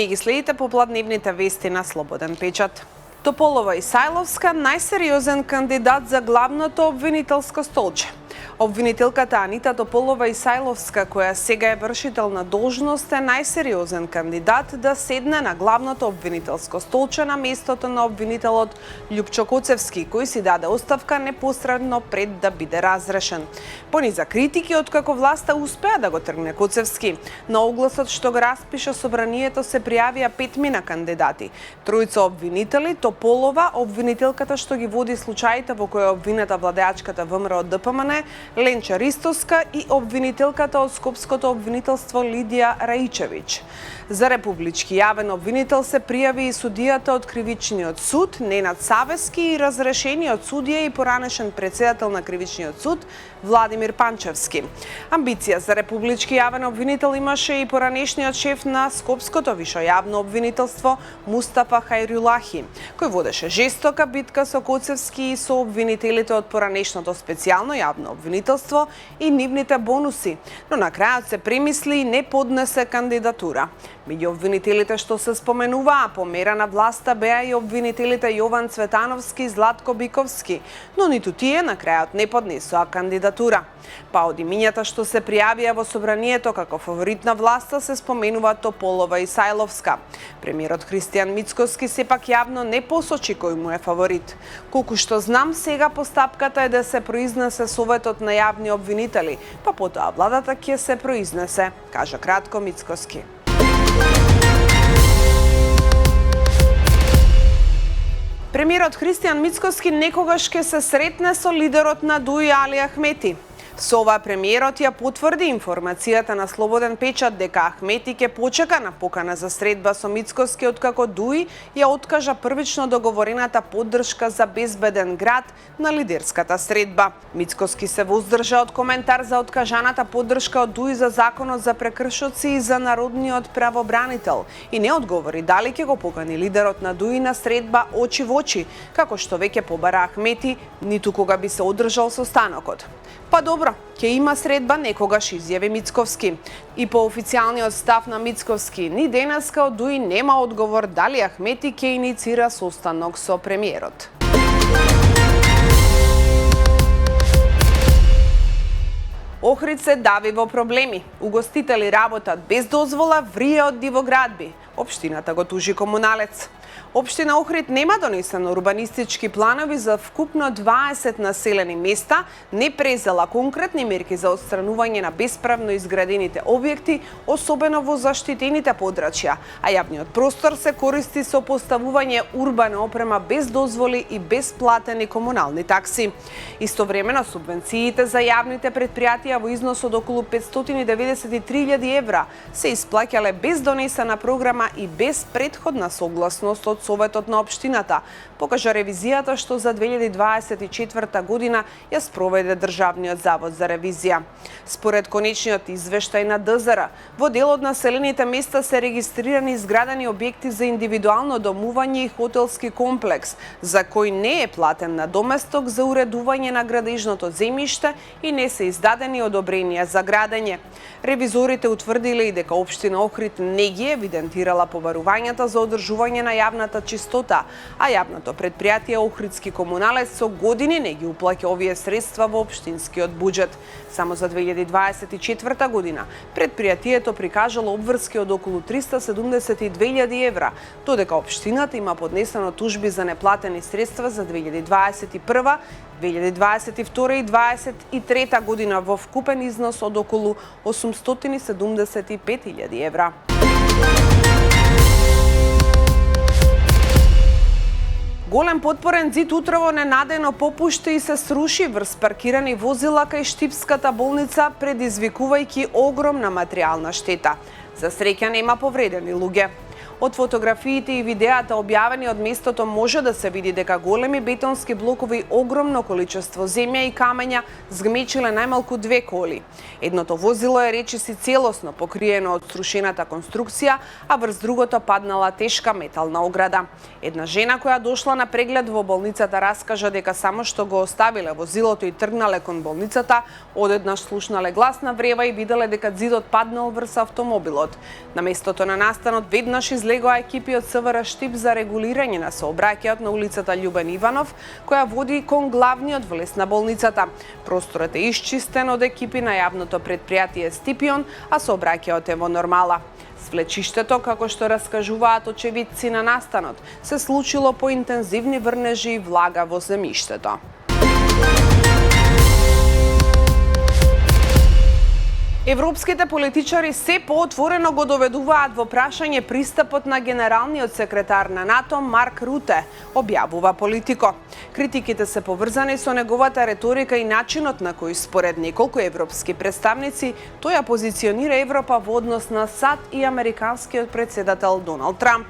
Вие ги следите попладневните вести на Слободен печат. Тополова Исајловска најсериозен кандидат за главното обвинителско столче. Обвинителката Анита Тополова Исајловска, која сега е вршител на должност, е најсериозен кандидат да седне на главното обвинителско столче на местото на обвинителот Љупчо Коцевски, кој си даде оставка непосредно пред да биде разрешен. Пониза критики откако власта успеа да го тргне Коцевски. На огласот што го распиша собранието се пријавија 5 кандидати. Тројца обвинители, Тополова, обвинителката што ги води случаите во кои е обвинета владеачката ВМРО од ДПМН, Ленча Ристовска и обвинителката од Скопското обвинителство Лидија Раичевиќ. За републички јавен обвинител се пријави и судијата од Кривичниот суд Ненад Савески и разрешениот судија и поранешен претседател на Кривичниот суд Владимир Панчевски. Амбиција за републички јавен обвинител имаше и поранешниот шеф на Скопското вишо јавно обвинителство Мустафа Хајрулахи, кој водеше жестока битка со Коцевски и со обвинителите од поранешното специјално јавно обвинителство и нивните бонуси, но на крајот се премисли и не поднесе кандидатура. Меѓу обвинителите што се споменуваа по мера на власта беа и обвинителите Јован Цветановски и Златко Биковски, но ниту тие на крајот не поднесоа кандидатура. Па од имињата што се пријавија во собранието како фаворит на власта се споменува Тополова Исајловска. Премиерот Христијан Мицкоски сепак јавно не посочи кој му е фаворит. Колку што знам, сега постапката е да се произнесе Советот на јавни обвинители, па потоа владата ќе се произнесе, кажа кратко Мицкоски. Премиерот Христијан Мицкоски некогаш ќе се сретне со лидерот на ДУИ Али Ахмети. Со ова премиерот ја потврди информацијата на Слободен печат дека Ахмети ќе почека на покана за средба со Мицкоски откако ДУИ ја откажа првично договорената поддршка за безбеден град на лидерската средба. Мицкоски се воздржа од коментар за откажаната поддршка од ДУИ за законот за прекршоци и за народниот правобранител и не одговори дали ќе го покани лидерот на ДУИ на средба очи во очи, како што веќе побара Ахмети, ниту кога би се одржал состанокот. Па добро, ќе има средба некогаш, изјави Мицковски. И по официјалниот став на Мицковски, ни денеска од ДУИ нема одговор дали Ахмети ќе иницира состанок со премиерот. Охрид се дави во проблеми. Угостители работат без дозвола, врие од дивоградби. Општината го тужи комуналец. Општина Охрид нема донесено урбанистички планови за вкупно 20 населени места, не презела конкретни мерки за отстранување на бесправно изградените објекти, особено во заштитените подрачја, а јавниот простор се користи со поставување урбана опрема без дозволи и бесплатени комунални такси. Истовремено субвенциите за јавните предпријатија во износ од околу 593.000 евра се исплаќале без донесена програма и без претходна согласност од Советот на општината, покажа ревизијата што за 2024 година ја спроведе Државниот завод за ревизија. Според конечниот извештај на ДЗР, во дел од населените места се регистрирани изградени објекти за индивидуално домување и хотелски комплекс, за кој не е платен надоместок за уредување на градежното земјиште и не се издадени одобренија за градење. Ревизорите утврдиле и дека општина Охрид не ги евидентирала побарувањата за одржување на јавната чистота, а јавното предпријатие Охридски комуналец со години не ги уплаќа овие средства во општинскиот буџет. Само за 2024 година предпријатието прикажало обврски од околу 372.000 евра, додека општината има поднесено тужби за неплатени средства за 2021, 2022 и 2023 година во вкупен износ од околу 875.000 евра. Голем подпорен зид утрово ненадејно попушти и се сруши врз паркирани возила кај Штипската болница, предизвикувајќи огромна материјална штета. За среќа нема повредени луѓе. Од фотографиите и видеата објавени од местото може да се види дека големи бетонски блокови и огромно количество земја и камења згмечиле најмалку 2 коли. Едното возило е речиси целосно покриено од срушената конструкција, а врз другото паднала тешка метална ограда. Една жена која дошла на преглед во болницата раскажа дека само што го оставиле возилото и тргнале кон болницата, одеднаш слушнале гласна врева и виделе дека зидот паднал врз автомобилот. На местото на настанот веднаш излезе излегоа екипи од СВР Штип за регулирање на сообраќајот на улицата Љубен Иванов, која води кон главниот влез на болницата. Просторот е исчистен од екипи на јавното предпријатие Стипион, а сообраќајот е во нормала. Свлечиштето, како што раскажуваат очевидци на настанот, се случило по интензивни врнежи и влага во земјиштето. Европските политичари се поотворено го доведуваат во прашање пристапот на генералниот секретар на НАТО Марк Руте, објавува Политико. Критиките се поврзани со неговата реторика и начинот на кој според неколку европски представници тој ја позиционира Европа во однос на САД и американскиот претседател Доналд Трамп.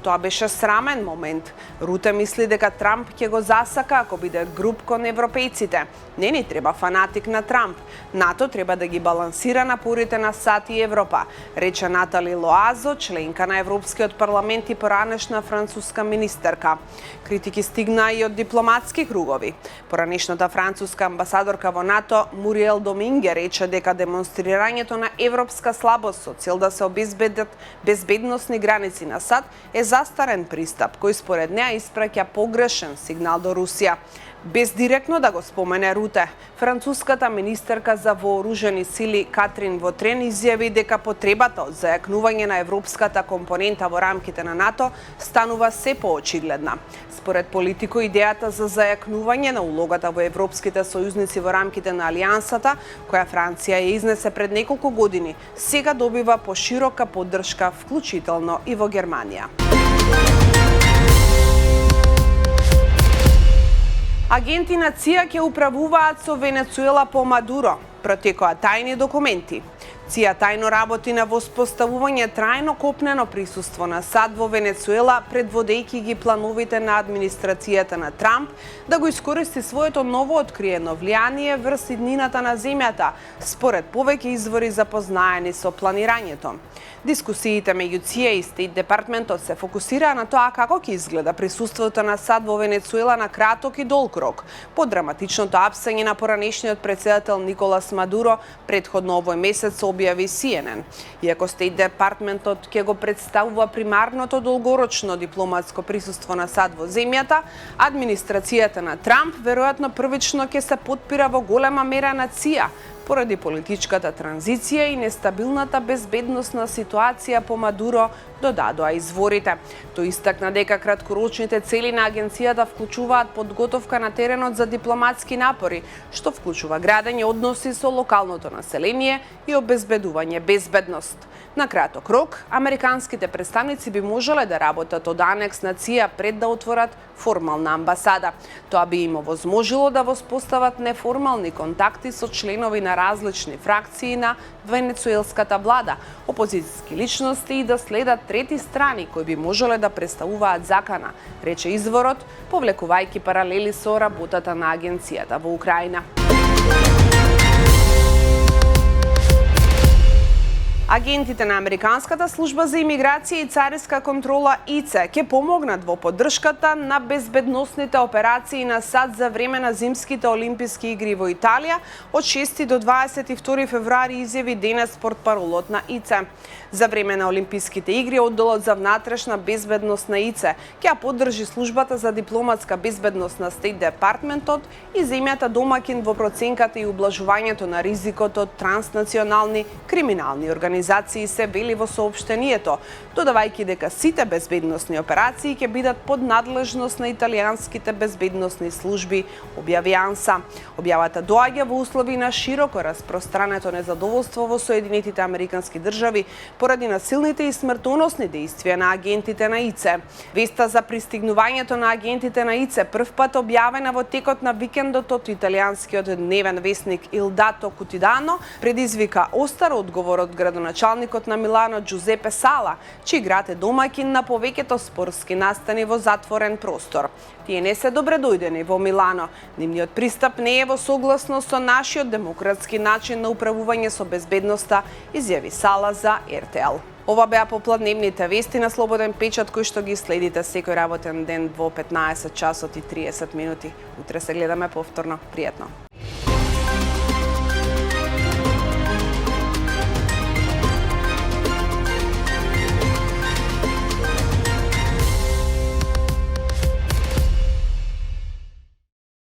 Тоа беше срамен момент. Руте мисли дека Трамп ќе го засака ако биде груб кон европејците. Не ни треба фанатик на Трамп. НАТО треба да ги балансира напорите на САД и Европа, рече Натали Лоазо, членка на Европскиот парламент и поранешна француска министерка. Критики стигнаа и од дипломатски кругови. Поранешната француска амбасадорка во НАТО Муриел Доминге рече дека демонстрирањето на европска слабост со цел да се обезбедат безбедносни граници на САД е застарен пристап кој според неа испраќа погрешен сигнал до Русија. Без директно да го спомене Руте, француската министерка за вооружени сили Катрин Вотрен изјави дека потребата од зајакнување на европската компонента во рамките на НАТО станува се поочигледна. Според Политико, идејата за зајакнување на улогата во европските сојузници во рамките на алијансата, која Франција ја изнесе пред неколку години, сега добива поширока поддршка, вклучително и во Германија. Агенти на ЦИА ќе управуваат со Венецуела по Мадуро, протекоа тајни документи. ЦИА тајно работи на воспоставување трајно копнено присуство на САД во Венецуела, предводејќи ги плановите на администрацијата на Трамп да го искористи своето ново откриено влијание врз иднината на земјата, според повеќе извори запознаени со планирањето. Дискусиите меѓу ЦИА и Стейт Департментот се фокусираа на тоа како ќе изгледа присуството на САД во Венецуела на краток и долг рок, по драматичното апсење на поранешниот претседател Николас Мадуро претходно овој месец, објави CNN. Иако Стейт Департментот ќе го представува примарното долгорочно дипломатско присуство на САД во земјата, администрацијата на Трамп веројатно првично ќе се потпира во голема мера на ЦИА, поради политичката транзиција и нестабилната безбедносна ситуација по Мадуро, додадоа изворите. Тој истакна дека краткорочните цели на агенцијата вклучуваат подготовка на теренот за дипломатски напори, што вклучува градење односи со локалното население и обезбедување безбедност. На краток рок, американските представници би можеле да работат од анекс на ЦИА пред да отворат формална амбасада. Тоа би им овозможило да воспостават неформални контакти со членови на различни фракции на венецуелската влада, опозицијски личности и да следат трети страни кои би можеле да представуваат закана, рече изворот, повлекувајќи паралели со работата на агенцијата во Украина. Агентите на Американската служба за имиграција и цариска контрола ИЦЕ ќе помогнат во поддршката на безбедносните операции на САД за време на зимските олимписки игри во Италија од 6 до 22 февруари, изјави денес портпаролот на ИЦЕ. За време на олимписките игри одделот за внатрешна безбедност на ИЦЕ ќе поддржи службата за дипломатска безбедност на Стейт Департментот и земјата домакин во проценката и ублажувањето на ризикот од транснационални криминални организации, се вели во соопштението, додавајќи дека сите безбедносни операции ќе бидат под надлежност на италијанските безбедносни служби, објави АНСА. Објавата доаѓа во услови на широко распространето незадоволство во Соединетите Американски држави поради насилните и смртоносни дејствија на агентите на ИЦЕ. Веста за пристигнувањето на агентите на ИЦЕ првпат објавена во текот на викендот од италијанскиот дневен весник Il Dato Quotidiano предизвика остар одговор од градоначалникот на Милано Џузепе Сала, чиј град е домакин на повеќето спортски настани во затворен простор. Тие не се добредојдени во Милано. Нивниот пристап не е во согласно со нашиот демократски начин на управување со безбедноста, изјави Сала за РТЛ. Ова беа попладневните вести на Слободен печат кои што ги следите секој работен ден во 15 часот и 30 минути. Утре се гледаме повторно. Пријатно.